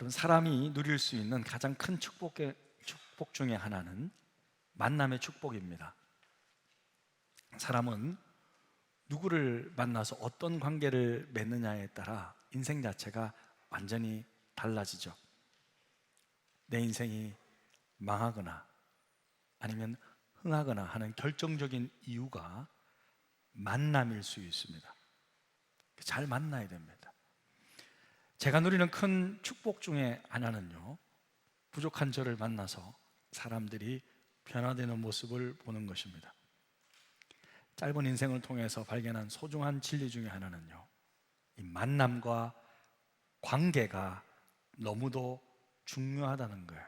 여러분, 사람이 누릴 수 있는 가장 큰 축복 중에 하나는 만남의 축복입니다. 사람은 누구를 만나서 어떤 관계를 맺느냐에 따라 인생 자체가 완전히 달라지죠. 내 인생이 망하거나 아니면 흥하거나 하는 결정적인 이유가 만남일 수 있습니다. 잘 만나야 됩니다. 제가 누리는 큰 축복 중에 하나는요, 부족한 저를 만나서 사람들이 변화되는 모습을 보는 것입니다. 짧은 인생을 통해서 발견한 소중한 진리 중에 하나는요, 이 만남과 관계가 너무도 중요하다는 거예요.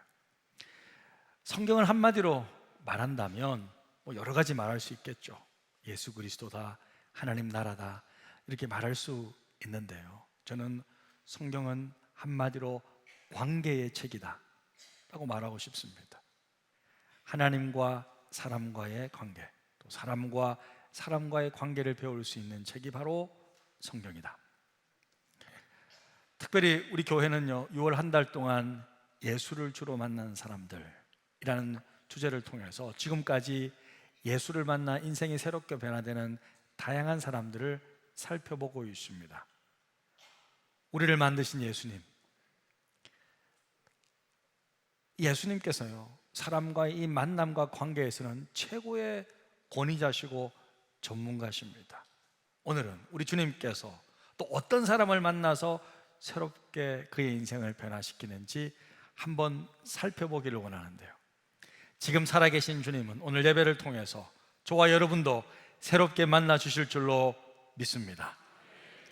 성경을 한마디로 말한다면 여러 가지 말할 수 있겠죠. 예수 그리스도다, 하나님 나라다, 이렇게 말할 수 있는데요, 저는 성경은 한마디로 관계의 책이다 라고 말하고 싶습니다. 하나님과 사람과의 관계, 또 사람과 사람과의 관계를 배울 수 있는 책이 바로 성경이다. 특별히 우리 교회는요, 6월 한 달 동안 예수를 주로 만난 사람들이라는 주제를 통해서 지금까지 예수를 만나 인생이 새롭게 변화되는 다양한 사람들을 살펴보고 있습니다. 우리를 만드신 예수님께서요, 사람과의 이 만남과 관계에서는 최고의 권위자시고 전문가십니다. 오늘은 우리 주님께서 또 어떤 사람을 만나서 새롭게 그의 인생을 변화시키는지 한번 살펴보기를 원하는데요, 지금 살아계신 주님은 오늘 예배를 통해서 저와 여러분도 새롭게 만나 주실 줄로 믿습니다.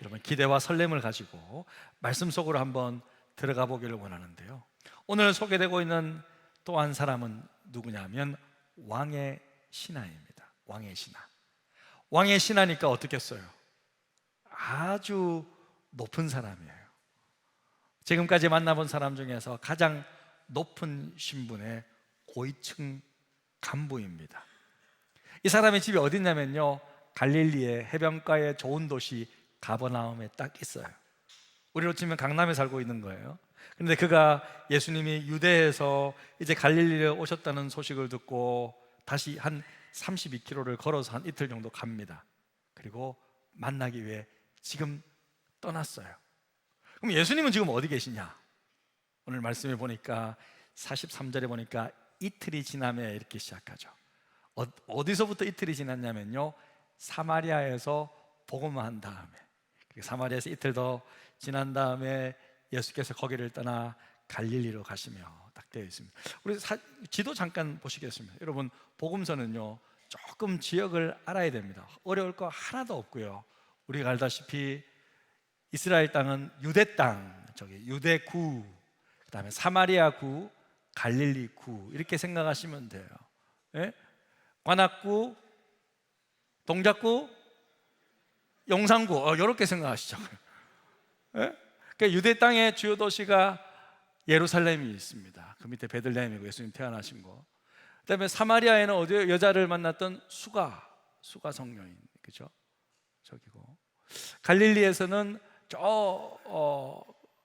여러분, 기대와 설렘을 가지고 말씀 속으로 한번 들어가 보기를 원하는데요, 오늘 소개되고 있는 또 한 사람은 누구냐면 왕의 신하입니다. 왕의 신하. 왕의 신하니까 어떻겠어요? 아주 높은 사람이에요. 지금까지 만나본 사람 중에서 가장 높은 신분의 고위층 간부입니다. 이 사람의 집이 어디 있냐면요, 갈릴리의 해변가의 좋은 도시 가버나움에 딱 있어요. 우리로 치면 강남에 살고 있는 거예요. 그런데 그가 예수님이 유대에서 이제 갈릴리에 오셨다는 소식을 듣고 다시 한 32km를 걸어서 한 이틀 정도 갑니다. 그리고 만나기 위해 지금 떠났어요. 그럼 예수님은 지금 어디 계시냐? 오늘 말씀에 보니까 43절에 보니까 이틀이 지나면 이렇게 시작하죠. 어디서부터 이틀이 지났냐면요, 사마리아에서 복음한 다음에, 사마리아에서 이틀 더 지난 다음에 예수께서 거기를 떠나 갈릴리로 가시며 딱 되어 있습니다. 우리 지도 잠깐 보시겠습니다. 여러분, 복음서는요 조금 지역을 알아야 됩니다. 어려울 거 하나도 없고요, 우리가 알다시피 이스라엘 땅은 유대 땅, 유대구, 그 다음에 사마리아구, 갈릴리구, 이렇게 생각하시면 돼요. 예? 관악구, 동작구, 용산구, 이렇게 생각하시죠. 예? 그러니까 유대 땅의 주요 도시가 예루살렘이 있습니다. 그 밑에 베들레헴이고 예수님 태어나신 거. 그다음에 사마리아에는 어디에 여자를 만났던 수가 성녀인, 그죠? 저기고 갈릴리에서는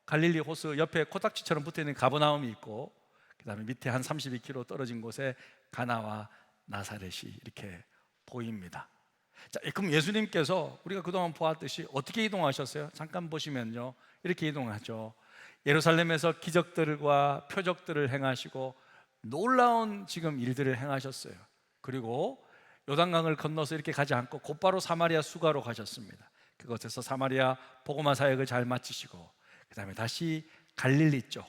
갈릴리 호수 옆에 코딱지처럼 붙어있는 가버나움이 있고, 그 다음에 밑에 한 32km 떨어진 곳에 가나와 나사렛이 이렇게 보입니다. 자, 그럼 예수님께서 우리가 그동안 보았듯이 어떻게 이동하셨어요? 잠깐 보시면요, 이렇게 이동하죠. 예루살렘에서 기적들과 표적들을 행하시고 놀라운 지금 일들을 행하셨어요. 그리고 요단강을 건너서 이렇게 가지 않고 곧바로 사마리아 수가로 가셨습니다. 그곳에서 사마리아 복음화 사역을 잘 마치시고, 그 다음에 다시 갈릴리 쪽,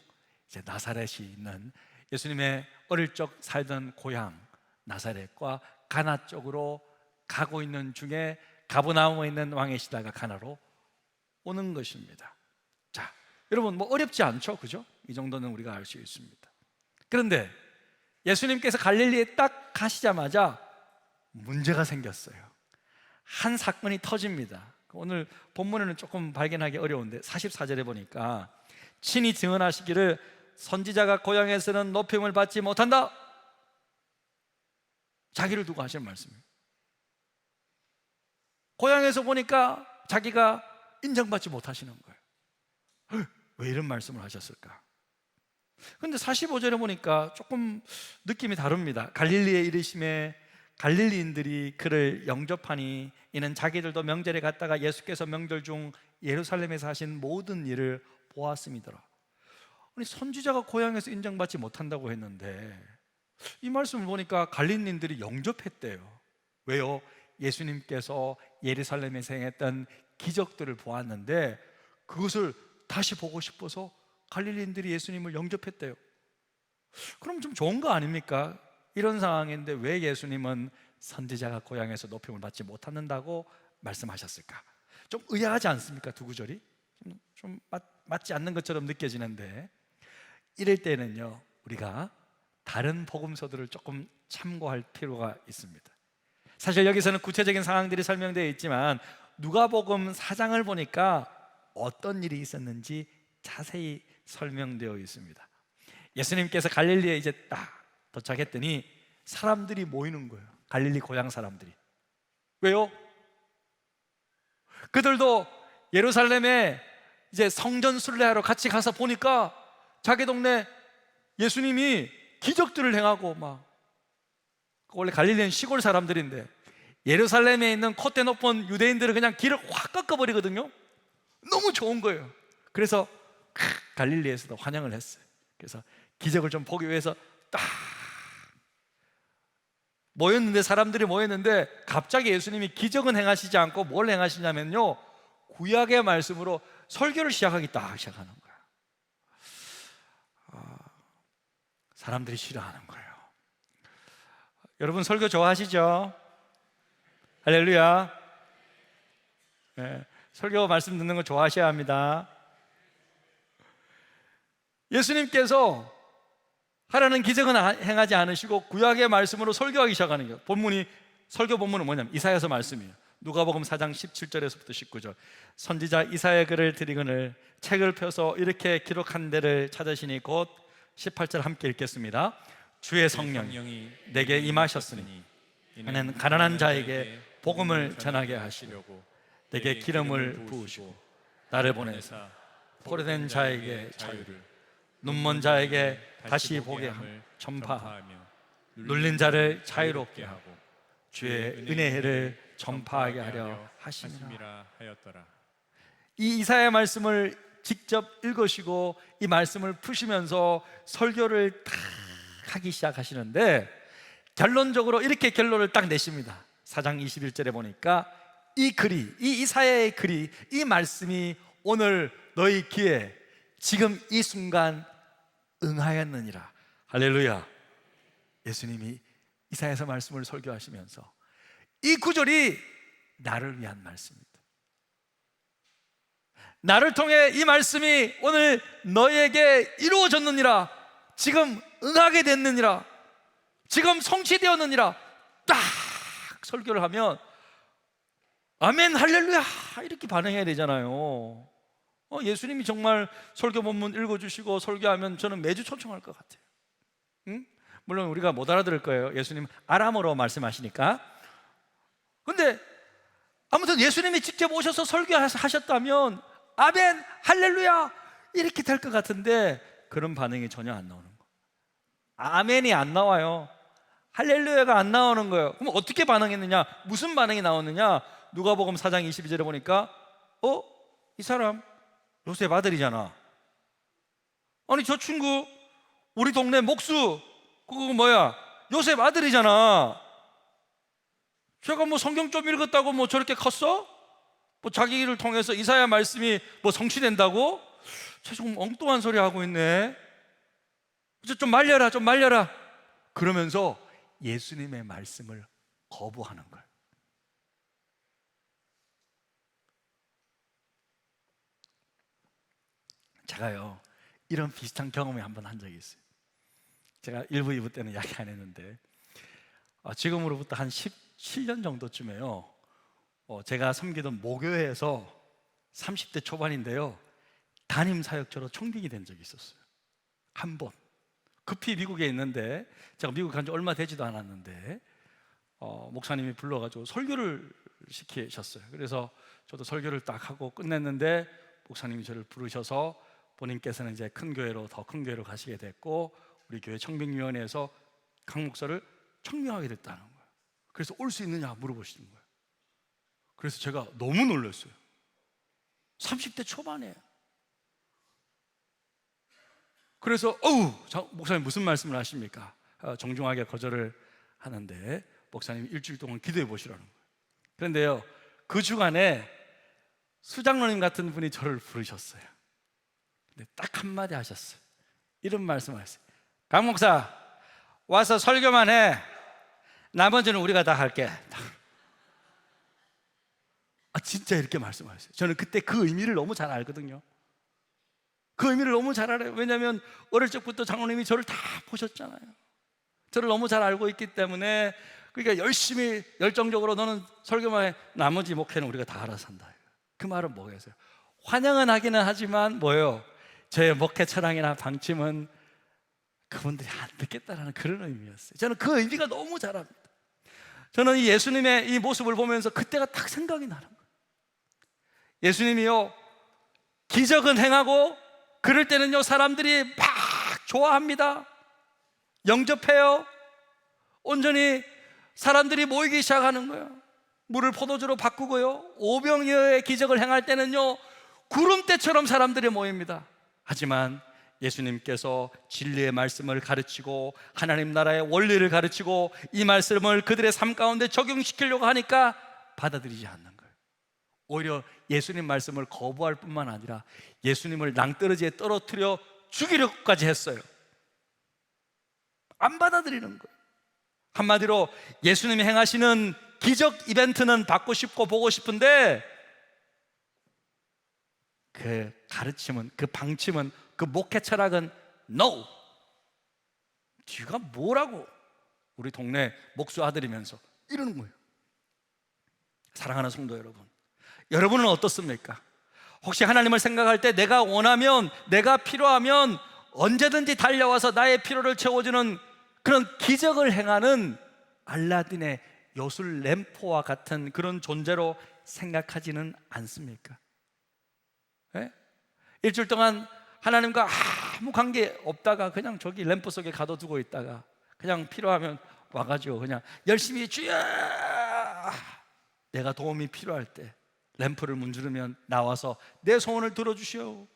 이제 나사렛이 있는 예수님의 어릴 적 살던 고향 나사렛과 가나 쪽으로 가고 있는 중에 가버나움에 있는 왕의 시다가 가나로 오는 것입니다. 자, 여러분, 어렵지 않죠, 그죠? 이 정도는 우리가 알 수 있습니다. 그런데 예수님께서 갈릴리에 딱 가시자마자 문제가 생겼어요. 한 사건이 터집니다. 오늘 본문에는 조금 발견하기 어려운데 44절에 보니까 친히 증언하시기를 선지자가 고향에서는 높임을 받지 못한다, 자기를 두고 하시는 말씀이에요. 고향에서 보니까 자기가 인정받지 못하시는 거예요. 왜 이런 말씀을 하셨을까? 근데 45절에 보니까 조금 느낌이 다릅니다. 갈릴리에 이르심에 갈릴리인들이 그를 영접하니 이는 자기들도 명절에 갔다가 예수께서 명절 중 예루살렘에서 하신 모든 일을 보았음이더라. 아니, 선지자가 고향에서 인정받지 못한다고 했는데 이 말씀을 보니까 갈릴리인들이 영접했대요. 왜요? 예수님께서 예루살렘에서 행했던 기적들을 보았는데 그것을 다시 보고 싶어서 갈릴리인들이 예수님을 영접했대요. 그럼 좀 좋은 거 아닙니까? 이런 상황인데 왜 예수님은 선지자가 고향에서 높임을 받지 못한다고 말씀하셨을까? 좀 의아하지 않습니까? 두 구절이 좀 맞지 않는 것처럼 느껴지는데, 이럴 때는요 우리가 다른 복음서들을 조금 참고할 필요가 있습니다. 사실 여기서는 구체적인 상황들이 설명되어 있지만 누가복음 4장을 보니까 어떤 일이 있었는지 자세히 설명되어 있습니다. 예수님께서 갈릴리에 이제 딱 도착했더니 사람들이 모이는 거예요. 갈릴리 고향 사람들이. 왜요? 그들도 예루살렘에 이제 성전 순례하러 같이 가서 보니까 자기 동네 예수님이 기적들을 행하고 막, 원래 갈릴리는 시골 사람들인데 예루살렘에 있는 콧대 높은 유대인들은 그냥 길을 확 꺾어버리거든요. 너무 좋은 거예요. 그래서 갈릴리에서도 환영을 했어요. 그래서 기적을 좀 보기 위해서 딱 모였는데, 사람들이 모였는데 갑자기 예수님이 기적은 행하시지 않고 뭘 행하시냐면요, 구약의 말씀으로 설교를 시작하는 거예요. 사람들이 싫어하는 거예요. 여러분 설교 좋아하시죠? 할렐루야. 네, 설교 말씀 듣는 거 좋아하셔야 합니다. 예수님께서 하라는 기적은 행하지 않으시고 구약의 말씀으로 설교하기 시작하는 거예요. 설교 본문은 뭐냐면 이사야서 말씀이에요. 누가복음 4장 17절에서부터 19절. 선지자 이사야의 글을 드리거늘 책을 펴서 이렇게 기록한 데를 찾으시니 곧 18절 함께 읽겠습니다. 주의 성령이 내게 임하셨으니 이는 가난한 자에게 복음을 전하게 하시려고 내게 기름을 부으시고 나를 보내사 포로된 자에게 자유를, 눈먼 자에게 다시 보게 함을 전파하며 눌린 자를 자유롭게 하고 주의 은혜를 전파하게 하려 하심이라 하였더라. 이 이사야 말씀을 직접 읽으시고 이 말씀을 푸시면서 설교를 딱 하기 시작하시는데 결론적으로 이렇게 결론을 딱 내십니다. 4장 21절에 보니까 이 이사야의 글이, 이 말씀이 오늘 너희 귀에 지금 이 순간 응하였느니라. 할렐루야. 예수님이 이사야서 말씀을 설교하시면서 이 구절이 나를 위한 말씀입니다. 나를 통해 이 말씀이 오늘 너희에게 이루어졌느니라. 지금 응하게 됐느니라. 지금 성취되었느니라. 딱 설교를 하면 아멘 할렐루야 이렇게 반응해야 되잖아요. 예수님이 정말 설교 본문 읽어주시고 설교하면 저는 매주 초청할 것 같아요. 응? 물론 우리가 못 알아들을 거예요. 예수님 아람어로 말씀하시니까. 근데 아무튼 예수님이 직접 오셔서 설교하셨다면 아멘 할렐루야 이렇게 될 것 같은데 그런 반응이 전혀 안 나오는 거예요. 아멘이 안 나와요. 할렐루야가 안 나오는 거예요. 그럼 어떻게 반응했느냐? 무슨 반응이 나오느냐? 누가복음 4장 22절에 보니까 이 사람 요셉 아들이잖아. 아니 저 친구 우리 동네 목수 그거 뭐야 요셉 아들이잖아. 제가 뭐 성경 좀 읽었다고 뭐 저렇게 컸어? 뭐 자기를 통해서 이사야 말씀이 뭐 성취된다고? 저 조금 엉뚱한 소리 하고 있네. 좀 말려라 좀 말려라. 그러면서 예수님의 말씀을 거부하는 거예요. 제가요 이런 비슷한 경험을 한번 한 적이 있어요. 제가 1부, 2부 때는 이야기 안 했는데 지금으로부터 한 17년 정도쯤에요 제가 섬기던 모교회에서 30대 초반인데요 담임 사역자로 총격이 된 적이 있었어요. 한 번 급히 미국에 있는데 제가 미국 간 지 얼마 되지도 않았는데 목사님이 불러가지고 설교를 시키셨어요. 그래서 저도 설교를 딱 하고 끝냈는데 목사님이 저를 부르셔서 본인께서는 이제 큰 교회로 더 큰 교회로 가시게 됐고 우리 교회 청빙위원회에서 강 목사를 청명하게 됐다는 거예요. 그래서 올 수 있느냐 물어보시는 거예요. 그래서 제가 너무 놀랐어요. 30대 초반에. 그래서 목사님 무슨 말씀을 하십니까? 정중하게 거절을 하는데 목사님이 일주일 동안 기도해 보시라는 거예요. 그런데요, 그 주간에 수장로님 같은 분이 저를 부르셨어요. 근데 딱 한마디 하셨어요. 이런 말씀을 하셨어요. 강 목사, 와서 설교만 해. 나머지는 우리가 다 할게. 진짜 이렇게 말씀하셨어요. 저는 그때 그 의미를 너무 잘 알거든요. 그 의미를 너무 잘 알아요. 왜냐하면 어릴 적부터 장로님이 저를 다 보셨잖아요. 저를 너무 잘 알고 있기 때문에, 그러니까 열심히 열정적으로 너는 설교만 해. 나머지 목회는 우리가 다 알아서 한다. 그 말은 뭐겠어요? 환영은 하기는 하지만 뭐예요? 저의 목회 철학이나 방침은 그분들이 안 듣겠다라는 그런 의미였어요. 저는 그 의미가 너무 잘 압니다. 저는 이 예수님의 이 모습을 보면서 그때가 딱 생각이 나는 거예요. 예수님이요, 기적은 행하고 그럴 때는요 사람들이 막 좋아합니다. 영접해요. 온전히 사람들이 모이기 시작하는 거예요. 물을 포도주로 바꾸고요, 오병이어의 기적을 행할 때는요 구름대처럼 사람들이 모입니다. 하지만 예수님께서 진리의 말씀을 가르치고 하나님 나라의 원리를 가르치고 이 말씀을 그들의 삶 가운데 적용시키려고 하니까 받아들이지 않는 거예요. 오히려 예수님 말씀을 거부할 뿐만 아니라 예수님을 낭떠러지에 떨어뜨려 죽이려고까지 했어요. 안 받아들이는 거예요. 한마디로 예수님이 행하시는 기적 이벤트는 받고 싶고 보고 싶은데 그 가르침은, 그 방침은, 그 목회 철학은 NO! 네가 뭐라고 우리 동네 목수 아들이면서 이러는 거예요. 사랑하는 성도 여러분, 여러분은 어떻습니까? 혹시 하나님을 생각할 때 내가 원하면, 내가 필요하면 언제든지 달려와서 나의 필요를 채워주는 그런 기적을 행하는 알라딘의 요술 램프와 같은 그런 존재로 생각하지는 않습니까? 네? 일주일 동안 하나님과 아무 관계 없다가 그냥 저기 램프 속에 가둬두고 있다가 그냥 필요하면 와가지고 그냥 열심히 주여, 내가 도움이 필요할 때 램프를 문지르면 나와서 내 소원을 들어주시오.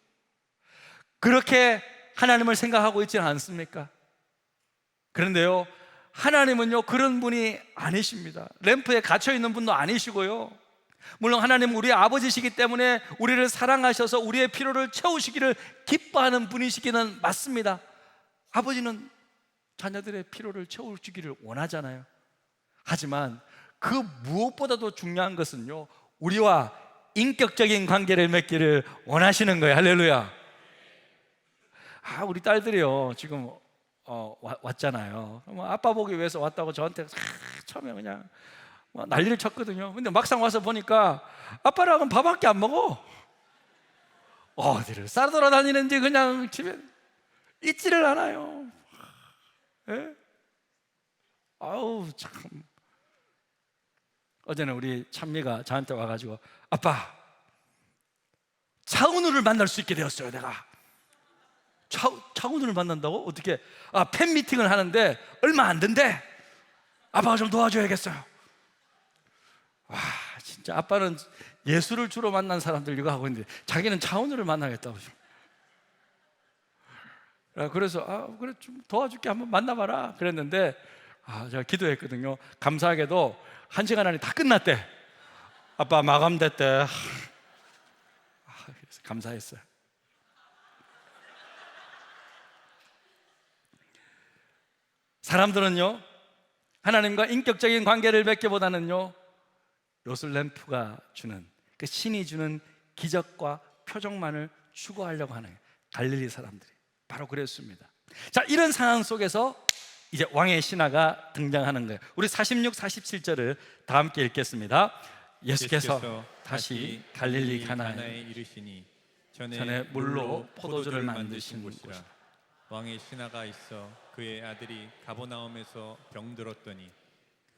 그렇게 하나님을 생각하고 있지는 않습니까? 그런데요, 하나님은요 그런 분이 아니십니다. 램프에 갇혀있는 분도 아니시고요, 물론 하나님은 우리의 아버지시기 때문에 우리를 사랑하셔서 우리의 필요를 채우시기를 기뻐하는 분이시기는 맞습니다. 아버지는 자녀들의 필요를 채워주기를 원하잖아요. 하지만 그 무엇보다도 중요한 것은요, 우리와 인격적인 관계를 맺기를 원하시는 거예요. 할렐루야. 우리 딸들이요 지금 왔잖아요. 아빠 보기 위해서 왔다고 저한테 처음에 그냥 난리를 쳤거든요. 근데 막상 와서 보니까 아빠랑은 밥밖에 안 먹어. 어디를 싸 돌아다니는지 그냥 집에 있지를 않아요. 예? 아우 참. 어제는 우리 찬미가 저한테 와가지고 아빠, 차은우를 만날 수 있게 되었어요. 내가 차은우를 만난다고? 어떻게? 팬미팅을 하는데 얼마 안 된대. 아빠가 좀 도와줘야겠어요. 와, 진짜 아빠는 예수를 주로 만난 사람들 이거 하고 있는데 자기는 차은우를 만나겠다고. 그래서 그래 좀 도와줄게, 한번 만나봐라 그랬는데 제가 기도했거든요. 감사하게도 1시간 안에 다 끝났대. 아빠 마감됐대. 그래서 감사했어요. 사람들은요 하나님과 인격적인 관계를 맺기보다는요 요술 램프가 주는, 그 신이 주는 기적과 표적만을 추구하려고 하는 갈릴리 사람들이 바로 그랬습니다. 자, 이런 상황 속에서 이제 왕의 신하가 등장하는 거예요. 우리 46, 47절을 다 함께 읽겠습니다. 예수께서 다시 갈릴리 가나에 이르시니 전에 물로 포도주를 만드신 곳이라. 왕의 신하가 있어 그의 아들이 가버나움에서 병들었더니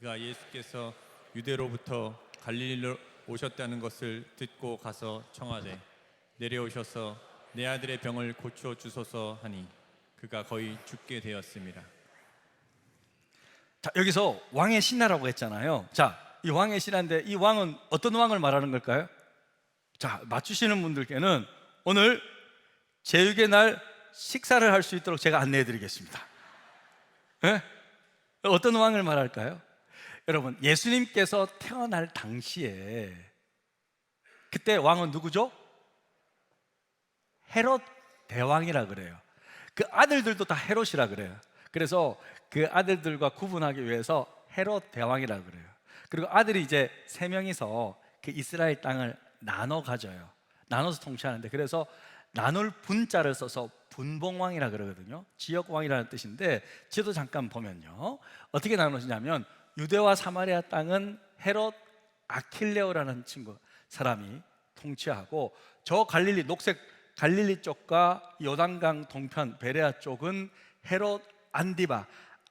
그가 예수께서 유대로부터 갈릴리로 오셨다는 것을 듣고 가서 청하되 내려오셔서 내 아들의 병을 고쳐 주소서 하니 그가 거의 죽게 되었습니다. 자, 여기서 왕의 신하라고 했잖아요. 자, 이 왕의 신하인데 이 왕은 어떤 왕을 말하는 걸까요? 자, 맞추시는 분들께는 오늘 제육의 날 식사를 할 수 있도록 제가 안내해 드리겠습니다. 네? 어떤 왕을 말할까요? 여러분, 예수님께서 태어날 당시에 그때 왕은 누구죠? 헤롯 대왕이라 그래요. 그 아들들도 다 헤롯이라 그래요. 그래서 그 아들들과 구분하기 위해서 헤롯 대왕이라 그래요. 그리고 아들이 이제 세 명이서 그 이스라엘 땅을 나눠 가져요. 나눠서 통치하는데, 그래서 나눌 분자를 써서 분봉왕이라 그러거든요. 지역왕이라는 뜻인데, 지도 잠깐 보면요, 어떻게 나누시냐면 유대와 사마리아 땅은 헤롯 아킬레오라는 사람이 통치하고, 저 갈릴리, 녹색 갈릴리 쪽과 요단강 동편 베레아 쪽은 헤롯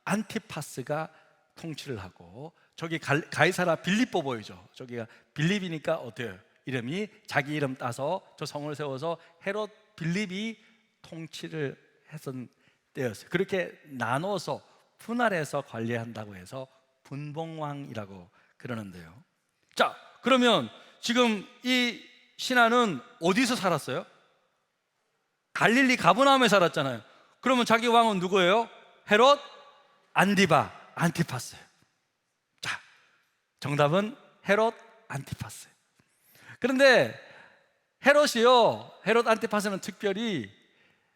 안티파스가 통치를 하고, 저기 가이사라 빌립보 보이죠? 저기가 빌립이니까 어때요? 이름이 자기 이름 따서 저 성을 세워서 헤롯 빌립이 통치를 했던 때였어요. 그렇게 나눠서 분할해서 관리한다고 해서 분봉왕이라고 그러는데요. 자, 그러면 지금 이 신하는 어디서 살았어요? 갈릴리 가버나움에 살았잖아요. 그러면 자기 왕은 누구예요? 헤롯 안티파스예요. 자, 정답은 헤롯 안티파스예요. 그런데 헤롯 안티파스는 특별히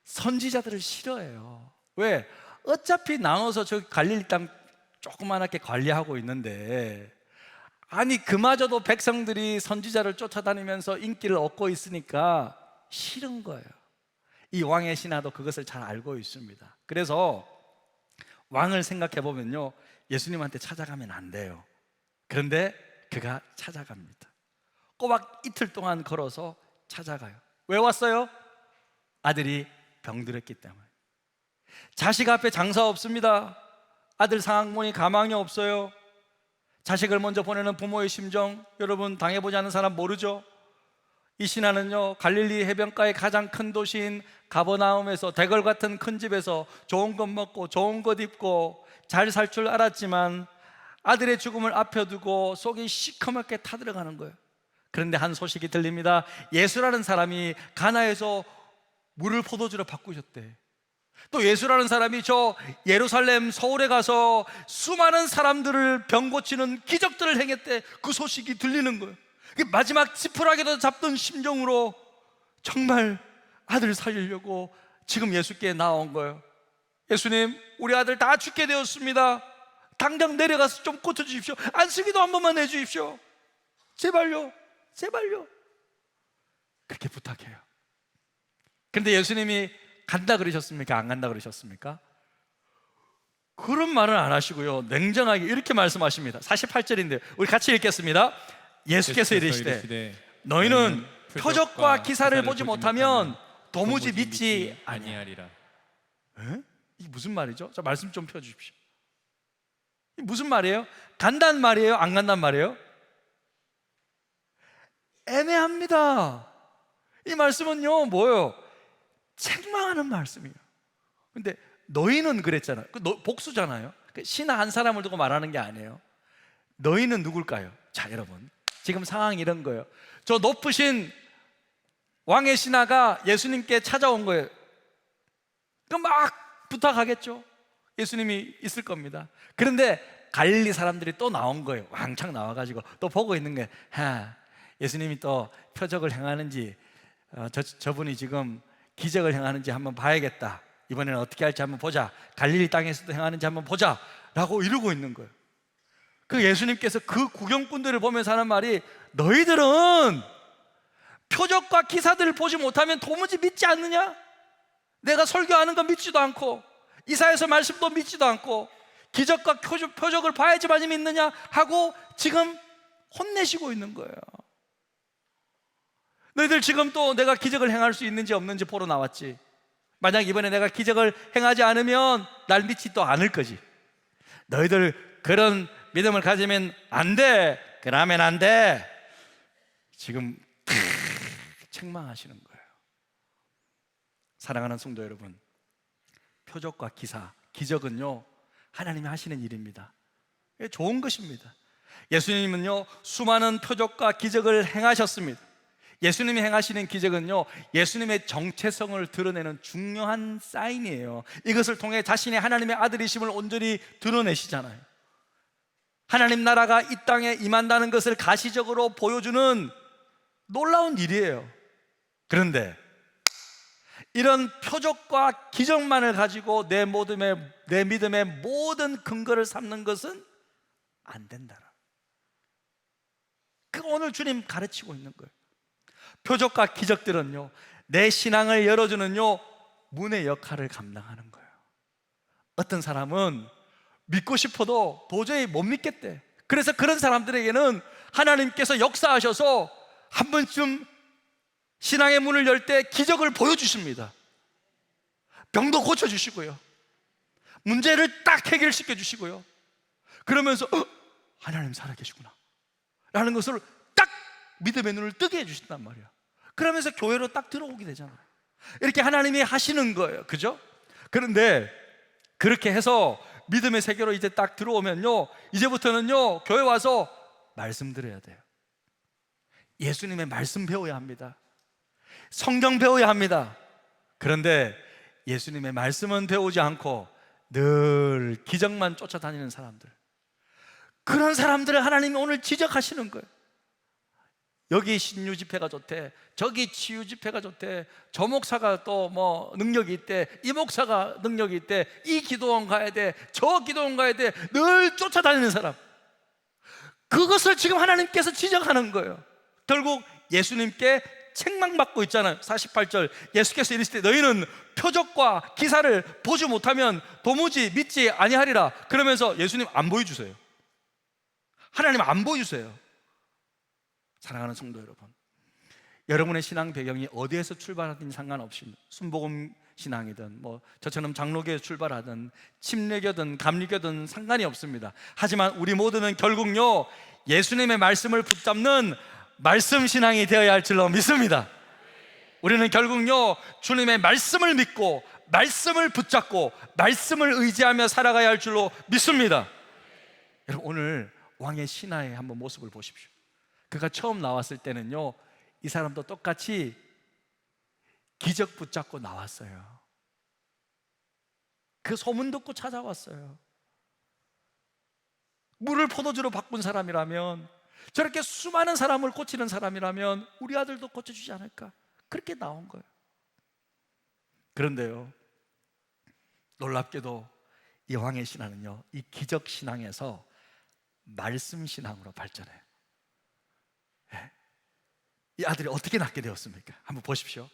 선지자들을 싫어해요. 왜? 어차피 나눠서 저 갈릴리 땅 조그만하게 관리하고 있는데, 아니 그마저도 백성들이 선지자를 쫓아다니면서 인기를 얻고 있으니까 싫은 거예요. 이 왕의 신하도 그것을 잘 알고 있습니다. 그래서 왕을 생각해 보면요, 예수님한테 찾아가면 안 돼요. 그런데 그가 찾아갑니다. 꼬박 이틀 동안 걸어서 찾아가요. 왜 왔어요? 아들이 병들었기 때문에. 자식 앞에 장사 없습니다. 아들 상황 보니 가망이 없어요. 자식을 먼저 보내는 부모의 심정, 여러분 당해보지 않은 사람 모르죠? 이 신하는요, 갈릴리 해변가의 가장 큰 도시인 가버나움에서 대궐 같은 큰 집에서 좋은 것 먹고 좋은 것 입고 잘 살 줄 알았지만 아들의 죽음을 앞에 두고 속이 시커멓게 타들어가는 거예요. 그런데 한 소식이 들립니다. 예수라는 사람이 가나에서 물을 포도주로 바꾸셨대. 또 예수라는 사람이 저 예루살렘 서울에 가서 수많은 사람들을 병 고치는 기적들을 행했대. 그 소식이 들리는 거예요. 마지막 지푸라기도 잡던 심정으로 정말 아들 살리려고 지금 예수께 나온 거예요. 예수님, 우리 아들 다 죽게 되었습니다. 당장 내려가서 좀 고쳐주십시오. 안수기도 한 번만 해주십시오. 제발요, 제발요. 그렇게 부탁해요. 그런데 예수님이 간다 그러셨습니까? 안 간다 그러셨습니까? 그런 말은 안 하시고요, 냉정하게 이렇게 말씀하십니다. 48절인데 우리 같이 읽겠습니다. 예수께서 이르시되 너희는 표적과 기사를 보지 못하면 도무지 믿지 아니하리라. 이게 무슨 말이죠? 자, 말씀 좀 펴주십시오. 이게 무슨 말이에요? 간단 말이에요? 안 간단 말이에요? 애매합니다. 이 말씀은요, 뭐예요? 책망하는 말씀이에요. 근데 너희는 그랬잖아요. 복수잖아요. 신하 한 사람을 두고 말하는 게 아니에요. 너희는 누굴까요? 자, 여러분, 지금 상황이 이런 거예요. 저 높으신 왕의 신하가 예수님께 찾아온 거예요. 그럼 막 부탁하겠죠. 예수님이 있을 겁니다. 그런데 갈릴리 사람들이 또 나온 거예요. 왕창 나와가지고 또 보고 있는 거예요. 예수님이 또 표적을 행하는지, 저분이 지금 기적을 행하는지 한번 봐야겠다. 이번에는 어떻게 할지 한번 보자. 갈릴리 땅에서도 행하는지 한번 보자 라고 이러고 있는 거예요. 그 예수님께서 그 구경꾼들을 보면서 하는 말이, 너희들은 표적과 기사들을 보지 못하면 도무지 믿지 않느냐? 내가 설교하는 거 믿지도 않고 이사야서 말씀도 믿지도 않고 기적과 표적을 봐야지만 믿느냐 하고 지금 혼내시고 있는 거예요. 너희들 지금 또 내가 기적을 행할 수 있는지 없는지 보러 나왔지. 만약 이번에 내가 기적을 행하지 않으면 날 믿지 또 않을 거지. 너희들 그런 믿음을 가지면 안 돼. 그러면 안 돼. 지금 책망하시는 거예요. 사랑하는 성도 여러분, 표적과 기사, 기적은요 하나님이 하시는 일입니다. 이게 좋은 것입니다. 예수님은요 수많은 표적과 기적을 행하셨습니다. 예수님이 행하시는 기적은요 예수님의 정체성을 드러내는 중요한 사인이에요. 이것을 통해 자신의 하나님의 아들이심을 온전히 드러내시잖아요. 하나님 나라가 이 땅에 임한다는 것을 가시적으로 보여주는 놀라운 일이에요. 그런데 이런 표적과 기적만을 가지고 내 믿음의 모든 근거를 삼는 것은 안 된다. 그거 오늘 주님 가르치고 있는 거예요. 표적과 기적들은요 내 신앙을 열어주는요 문의 역할을 감당하는 거예요. 어떤 사람은 믿고 싶어도 도저히 못 믿겠대. 그래서 그런 사람들에게는 하나님께서 역사하셔서 한 번쯤 신앙의 문을 열 때 기적을 보여주십니다. 병도 고쳐주시고요, 문제를 딱 해결시켜 주시고요, 그러면서 하나님 살아계시구나 라는 것을 딱 믿음의 눈을 뜨게 해주신단 말이야. 그러면서 교회로 딱 들어오게 되잖아요. 이렇게 하나님이 하시는 거예요. 그죠? 그런데 그렇게 해서 믿음의 세계로 이제 딱 들어오면요 이제부터는요 교회 와서 말씀 들어야 돼요. 예수님의 말씀 배워야 합니다. 성경 배워야 합니다. 그런데 예수님의 말씀은 배우지 않고 늘 기적만 쫓아다니는 사람들, 그런 사람들을 하나님이 오늘 지적하시는 거예요. 여기 신유 집회가 좋대, 저기 치유 집회가 좋대, 저 목사가 또 뭐 능력이 있대, 이 목사가 능력이 있대, 이 기도원 가야 돼, 저 기도원 가야 돼, 늘 쫓아다니는 사람, 그것을 지금 하나님께서 지적하는 거예요. 결국 예수님께 책망받고 있잖아요. 48절 예수께서 이르시되 너희는 표적과 기사를 보지 못하면 도무지 믿지 아니하리라. 그러면서 예수님 안 보여주세요. 하나님 안 보여주세요. 사랑하는 성도 여러분, 여러분의 신앙 배경이 어디에서 출발하든 상관없이 순복음 신앙이든 뭐 저처럼 장로교에 출발하든 침례교든 감리교든 상관이 없습니다. 하지만 우리 모두는 결국요 예수님의 말씀을 붙잡는 말씀 신앙이 되어야 할 줄로 믿습니다. 우리는 결국요 주님의 말씀을 믿고 말씀을 붙잡고 말씀을 의지하며 살아가야 할 줄로 믿습니다. 여러분, 오늘 왕의 신하의 한번 모습을 보십시오. 그가 처음 나왔을 때는요 이 사람도 똑같이 기적 붙잡고 나왔어요. 그 소문 듣고 찾아왔어요. 물을 포도주로 바꾼 사람이라면, 저렇게 수많은 사람을 고치는 사람이라면 우리 아들도 고쳐주지 않을까, 그렇게 나온 거예요. 그런데요 놀랍게도 이 왕의 신앙은요 이 기적 신앙에서 말씀 신앙으로 발전해요. 이 아들이 어떻게 낳게 되었습니까? 한번 보십시오.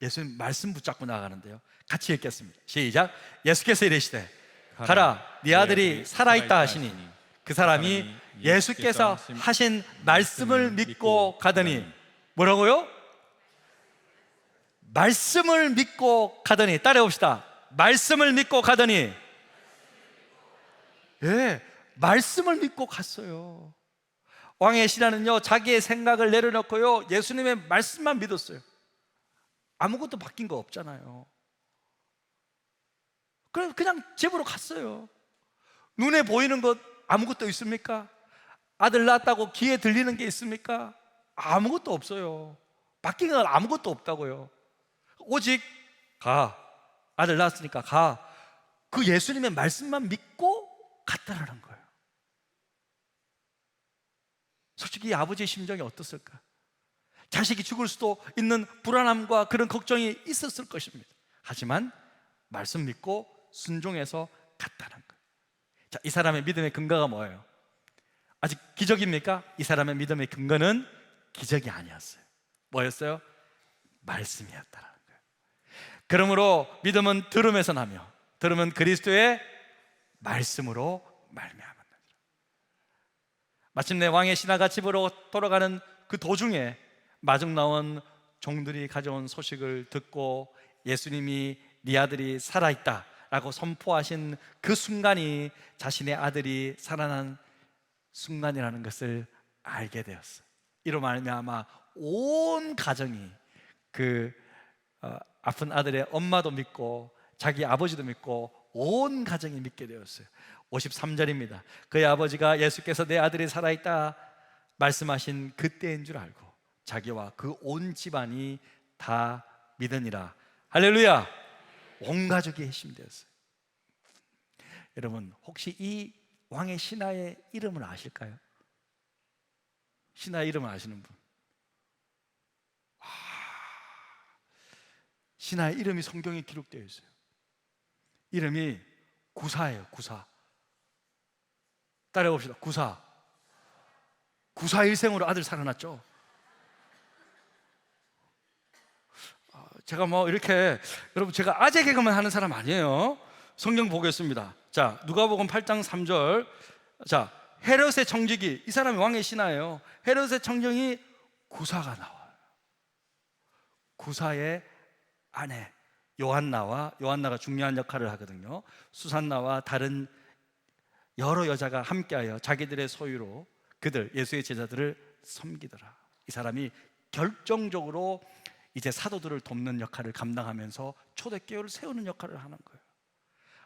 예수님 말씀 붙잡고 나가는데요 같이 읽겠습니다. 시작. 예수께서 이르시되 가라, 네 아들이 살아있다 하시니 그 사람이 예수께서 하신 말씀을 믿고 가더니, 뭐라고요? 말씀을 믿고 가더니, 따라해봅시다. 말씀을 믿고 가더니, 예, 말씀을 믿고 갔어요. 왕의 신하는요 자기의 생각을 내려놓고요 예수님의 말씀만 믿었어요. 아무것도 바뀐 거 없잖아요. 그래서 그냥 집으로 갔어요. 눈에 보이는 것 아무것도 있습니까? 아들 낳았다고 귀에 들리는 게 있습니까? 아무것도 없어요. 바뀐 건 아무것도 없다고요. 오직 가, 아들 낳았으니까 가, 그 예수님의 말씀만 믿고 갔다라는 거예요. 솔직히 이 아버지의 심정이 어떻을까? 자식이 죽을 수도 있는 불안함과 그런 걱정이 있었을 것입니다. 하지만 말씀 믿고 순종해서 갔다는 거예요. 자, 이 사람의 믿음의 근거가 뭐예요? 아직 기적입니까? 이 사람의 믿음의 근거는 기적이 아니었어요. 뭐였어요? 말씀이었다는 거예요. 그러므로 믿음은 들음에서 나며 들음은 그리스도의 말씀으로 말미암아. 마침내 왕의 신하가 집으로 돌아가는 그 도중에 마중 나온 종들이 가져온 소식을 듣고 예수님이 네 아들이 살아있다 라고 선포하신 그 순간이 자신의 아들이 살아난 순간이라는 것을 알게 되었어요. 이로 말미암아 온 가정이 그 아픈 아들의 엄마도 믿고 자기 아버지도 믿고 온 가정이 믿게 되었어요. 53절입니다. 그의 아버지가 예수께서 내 아들이 살아있다 말씀하신 그때인 줄 알고 자기와 그 온 집안이 다 믿으니라. 할렐루야. 온 가족이 핵심되었어요. 여러분, 혹시 이 왕의 신하의 이름을 아실까요? 신하의 이름을 아시는 분? 신하의 이름이 성경에 기록되어 있어요. 이름이 구사예요. 구사. 따라해봅시다. 구사. 구사일생으로 아들 살아났죠. 제가 뭐 이렇게, 여러분, 제가 아재 개그만 하는 사람 아니에요. 성경 보겠습니다. 자, 누가복음 8장 3절. 자, 헤롯의 청지기, 이 사람이 왕의 신하예요. 헤롯의 청정이 구사가 나와요. 구사의 아내 요한나가 중요한 역할을 하거든요. 수산나와 다른 여러 여자가 함께하여 자기들의 소유로 그들 예수의 제자들을 섬기더라. 이 사람이 결정적으로 이제 사도들을 돕는 역할을 감당하면서 초대교회를 세우는 역할을 하는 거예요.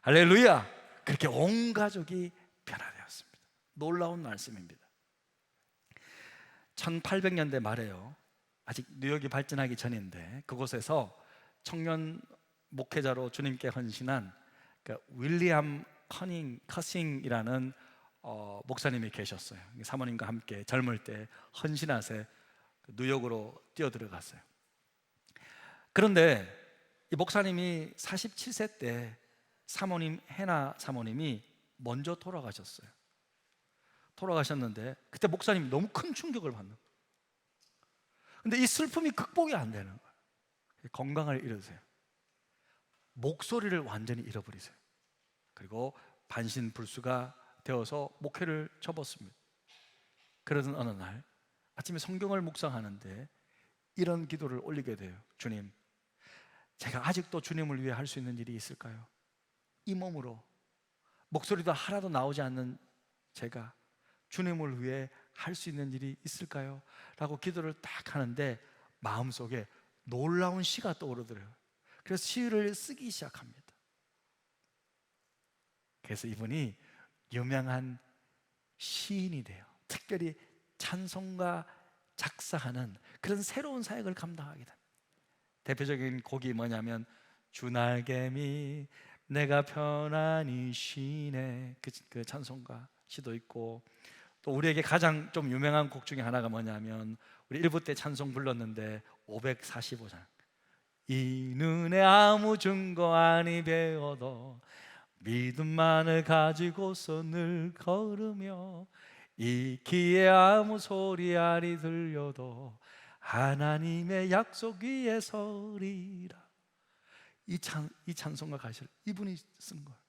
할렐루야. 그렇게 온 가족이 변화되었습니다. 놀라운 말씀입니다. 1800년대 말에요. 아직 뉴욕이 발전하기 전인데 그곳에서 청년 목회자로 주님께 헌신한 윌리엄 커싱이라는 목사님이 계셨어요. 사모님과 함께 젊을 때 헌신하세 뉴욕으로 뛰어들어갔어요. 그런데 이 목사님이 47세 때 사모님 해나 사모님이 먼저 돌아가셨어요. 돌아가셨는데 그때 목사님이 너무 큰 충격을 받는 거예요. 근데 이 슬픔이 극복이 안 되는 거예요. 건강을 잃으세요. 목소리를 완전히 잃어버리세요. 그리고 반신불수가 되어서 목회를 접었습니다. 그러던 어느 날 아침에 성경을 묵상하는데 이런 기도를 올리게 돼요. 주님, 제가 아직도 주님을 위해 할 수 있는 일이 있을까요? 이 몸으로 목소리도 하나도 나오지 않는 제가 주님을 위해 할 수 있는 일이 있을까요? 라고 기도를 딱 하는데 마음속에 놀라운 시가 떠오르더래요. 그래서 시를 쓰기 시작합니다. 그래서 이분이 유명한 시인이 돼요. 특별히 찬송가 작사하는 그런 새로운 사역을 감당하게 됩니다. 대표적인 곡이 뭐냐면 주날개미 내가 편안히 쉬네, 그 찬송가 시도 있고, 또 우리에게 가장 좀 유명한 곡 중에 하나가 뭐냐면 우리 1부 때 찬송 불렀는데 545장 이 눈에 아무 증거 아니 배워도 믿음만을 가지고서 늘 걸으며 이 귀에 아무 소리 아니 들려도 하나님의 약속 위에 서리라. 이 찬송가 가시를 이분이 쓴 거예요.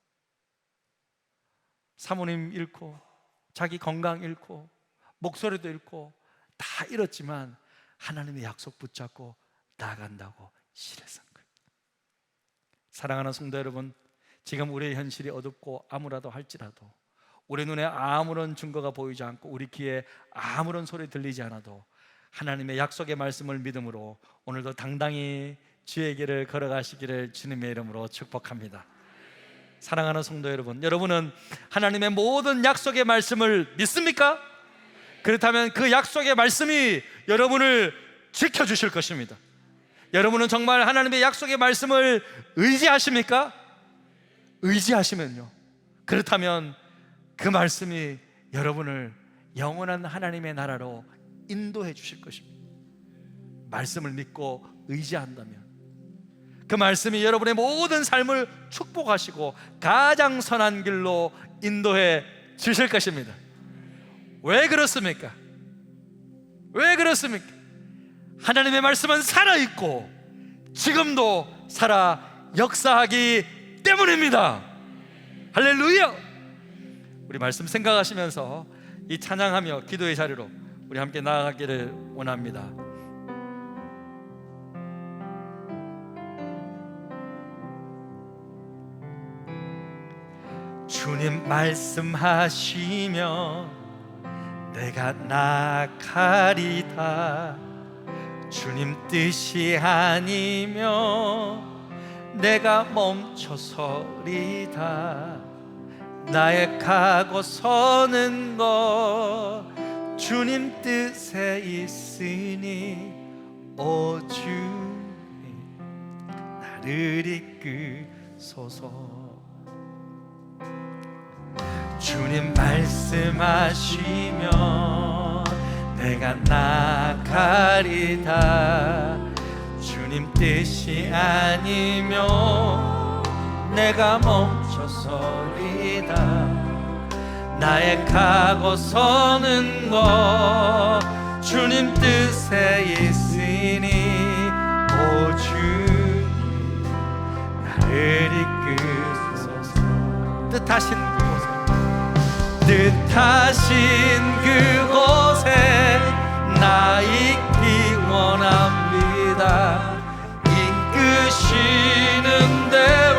사모님 잃고 자기 건강 잃고 목소리도 잃고 다 잃었지만 하나님의 약속 붙잡고 나아간다고 시를 쓴 거예요. 사랑하는 성도 여러분, 지금 우리의 현실이 어둡고 암울하다 할지라도 우리 눈에 아무런 증거가 보이지 않고 우리 귀에 아무런 소리 들리지 않아도 하나님의 약속의 말씀을 믿음으로 오늘도 당당히 주의 길을 걸어가시기를 주님의 이름으로 축복합니다. 사랑하는 성도 여러분, 여러분은 하나님의 모든 약속의 말씀을 믿습니까? 그렇다면 그 약속의 말씀이 여러분을 지켜주실 것입니다. 여러분은 정말 하나님의 약속의 말씀을 의지하십니까? 의지하시면요, 그렇다면 그 말씀이 여러분을 영원한 하나님의 나라로 인도해 주실 것입니다. 말씀을 믿고 의지한다면 그 말씀이 여러분의 모든 삶을 축복하시고 가장 선한 길로 인도해 주실 것입니다. 왜 그렇습니까? 왜 그렇습니까? 하나님의 말씀은 살아있고 지금도 살아 역사하기 때문입니다. 할렐루야! 우리 말씀 생각하시면서 이 찬양하며 기도의 자리로 우리 함께 나아가기를 원합니다. 주님 말씀하시면 내가 나가리다. 주님 뜻이 아니면 내가 멈춰서리다. 나의 가고 서는 것 주님 뜻에 있으니 오 주님 나를 이끄소서. 주님 말씀하시면 내가 나가리다. 주님 뜻이 아니면 내가 멈춰서리다. 나의 가고 서는 것 주님 뜻에 있으니 오 주님 나를 이끄소서. 뜻하신 그곳에 나 있기 원합니다. 이끄시는 대로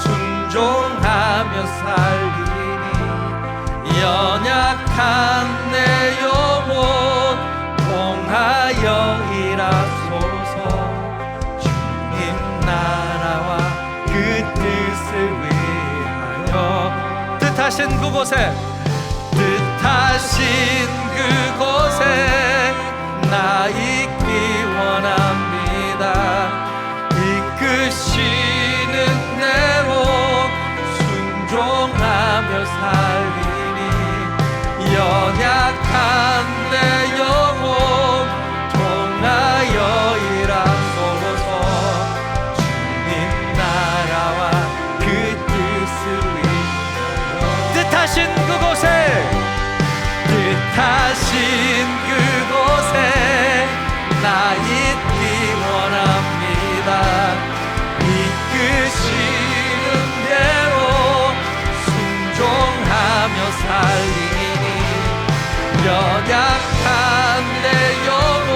순종하며 살리니 연약한 내 영혼 통하여 일하소서. 주님 나라와 그 뜻을 위하여 뜻하신 그곳에 나 있기 원합니다. 이끄시는 대로 순종하며 살리니 연약한 내 영혼 통하여 일하소서. 주님 나라와 그 뜻을 위하여 뜻하신 그곳에 나 있기 원합니다. 이끄시는 대로 순종하며 살리니 연약한 내 영혼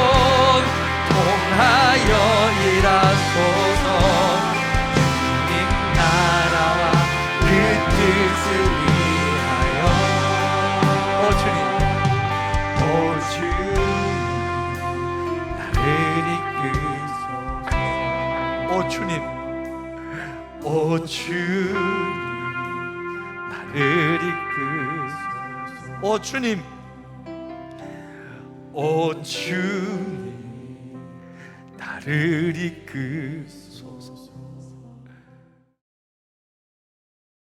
통하여 일하소서. 주님 나라와 그 뜻을 위하여 오 주님 오 주님 오 주님 나를 이끄소서. 오 주님 오 주님 나를 이끄소서.